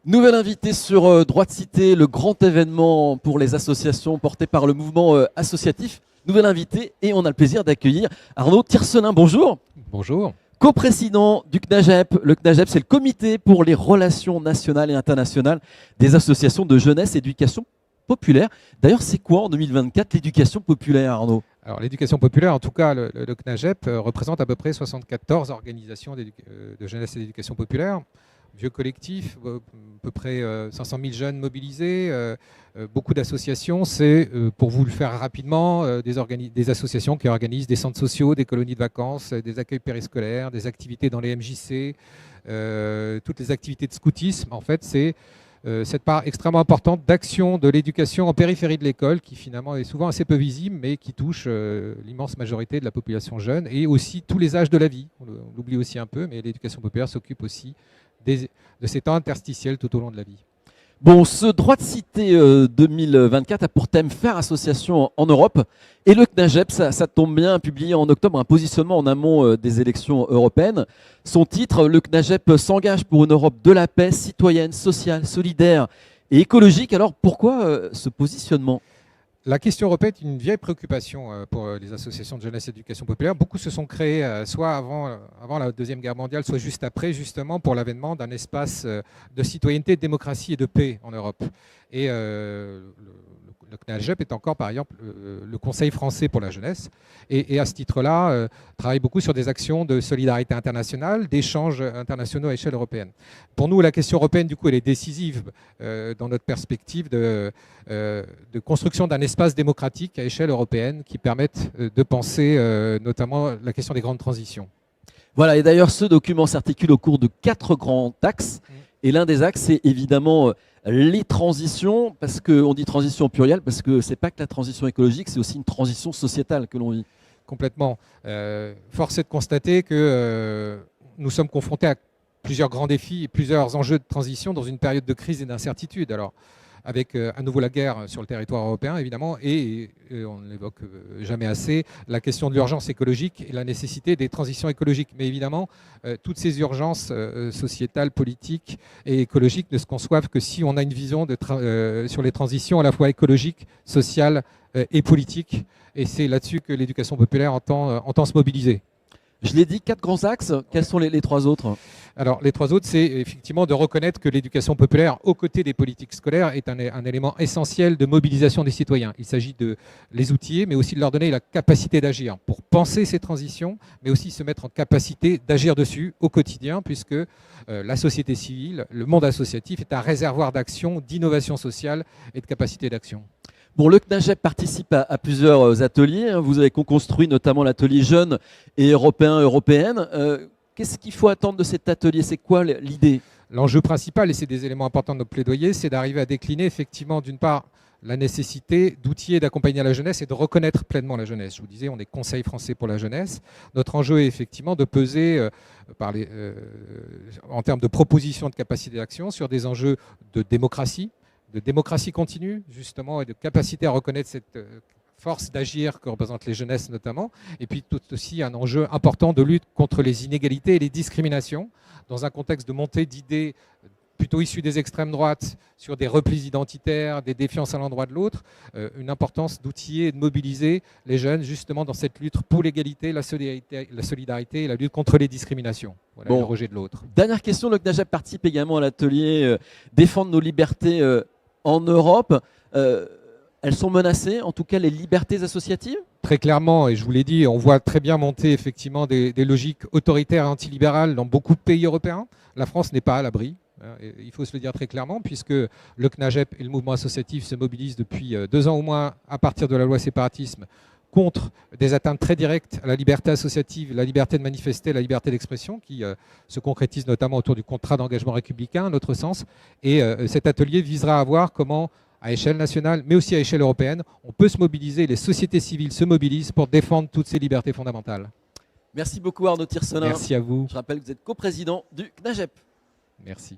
Nouvel invité sur Droit de Cité, le grand événement pour les associations porté par le mouvement associatif. Nouvel invité et on a le plaisir d'accueillir Arnaud Tiercelin. Bonjour. Bonjour. Co-président du CNAGEP. Le CNAGEP, c'est le comité pour les relations nationales et internationales des associations de jeunesse et d'éducation populaire. D'ailleurs, c'est quoi en 2024 l'éducation populaire, Arnaud? Alors l'éducation populaire, en tout cas le CNAGEP, représente à peu près 74 organisations de jeunesse et d'éducation populaire. Vieux collectif, à peu près 500 000 jeunes mobilisés, beaucoup d'associations. C'est, pour vous le faire rapidement, des associations qui organisent des centres sociaux, des colonies de vacances, des accueils périscolaires, des activités dans les MJC, toutes les activités de scoutisme. En fait, c'est cette part extrêmement importante d'action de l'éducation en périphérie de l'école, qui finalement est souvent assez peu visible, mais qui touche l'immense majorité de la population jeune, et aussi tous les âges de la vie. On l'oublie aussi un peu, mais l'éducation populaire s'occupe aussi de ces temps interstitiels tout au long de la vie. Bon, ce droit de cité 2024 a pour thème faire association en Europe. Et le CNAGEP, ça tombe bien, a publié en octobre un positionnement en amont des élections européennes. Son titre, le CNAGEP s'engage pour une Europe de la paix, citoyenne, sociale, solidaire et écologique. Alors pourquoi ce positionnement ? La question européenne est une vieille préoccupation pour les associations de jeunesse et d'éducation populaire. Beaucoup se sont créés soit avant la Deuxième Guerre mondiale, soit juste après, justement pour l'avènement d'un espace de citoyenneté, de démocratie et de paix en Europe. Et le CNAGEP est encore, par exemple, le Conseil français pour la jeunesse. Et à ce titre-là, travaille beaucoup sur des actions de solidarité internationale, d'échanges internationaux à échelle européenne. Pour nous, la question européenne, du coup, elle est décisive dans notre perspective de construction d'un espace démocratique à échelle européenne qui permette de penser notamment la question des grandes transitions. Voilà, et d'ailleurs, ce document s'articule au cours de 4 grands axes. Et l'un des axes, c'est évidemment les transitions, parce qu'on dit transition au pluriel, parce que c'est pas que la transition écologique, c'est aussi une transition sociétale que l'on vit. Complètement. Force est de constater que nous sommes confrontés à plusieurs grands défis et plusieurs enjeux de transition dans une période de crise et d'incertitude. Alors, avec à nouveau la guerre sur le territoire européen, évidemment, et on ne l'évoque jamais assez, la question de l'urgence écologique et la nécessité des transitions écologiques. Mais évidemment, toutes ces urgences sociétales, politiques et écologiques ne se conçoivent que si on a une vision sur les transitions à la fois écologiques, sociales et politiques. Et c'est là-dessus que l'éducation populaire entend se mobiliser. Je l'ai dit, 4 grands axes. Quels sont les 3 autres ? Alors, les 3 autres, c'est effectivement de reconnaître que l'éducation populaire, aux côtés des politiques scolaires, est un élément essentiel de mobilisation des citoyens. Il s'agit de les outiller, mais aussi de leur donner la capacité d'agir pour penser ces transitions, mais aussi se mettre en capacité d'agir dessus au quotidien, puisque la société civile, le monde associatif est un réservoir d'action, d'innovation sociale et de capacité d'action. Bon, le CNAGEP participe à plusieurs ateliers. Vous avez co-construit notamment l'atelier Jeunes et Européenne. Qu'est-ce qu'il faut attendre de cet atelier? C'est quoi l'idée? L'enjeu principal, et c'est des éléments importants de notre plaidoyer, c'est d'arriver à décliner effectivement d'une part la nécessité d'outiller et d'accompagner la jeunesse et de reconnaître pleinement la jeunesse. Je vous disais, on est Conseil français pour la jeunesse. Notre enjeu est effectivement de peser en termes de propositions de capacité d'action sur des enjeux de démocratie continue, justement, et de capacité à reconnaître cette force d'agir que représentent les jeunesses notamment, et puis tout aussi un enjeu important de lutte contre les inégalités et les discriminations, dans un contexte de montée d'idées plutôt issues des extrêmes droites sur des replis identitaires, des défiances à l'endroit de l'autre, une importance d'outiller et de mobiliser les jeunes justement dans cette lutte pour l'égalité, la solidarité et la lutte contre les discriminations, voilà, le rejet de l'autre. Dernière question, le CNAGEP participe également à l'atelier Défendre nos libertés en Europe. Elles sont menacées, en tout cas les libertés associatives? Très clairement, et je vous l'ai dit, on voit très bien monter effectivement des logiques autoritaires et antilibérales dans beaucoup de pays européens. La France n'est pas à l'abri. Il faut se le dire très clairement, puisque le CNAGEP et le mouvement associatif se mobilisent depuis 2 ans au moins à partir de la loi séparatisme contre des atteintes très directes à la liberté associative, la liberté de manifester, la liberté d'expression, qui se concrétisent notamment autour du contrat d'engagement républicain, à notre sens. Et cet atelier visera à voir comment, à échelle nationale, mais aussi à échelle européenne, on peut se mobiliser, les sociétés civiles se mobilisent pour défendre toutes ces libertés fondamentales. Merci beaucoup Arnaud Tiercelin. Merci à vous. Je rappelle que vous êtes coprésident du CNAGEP. Merci.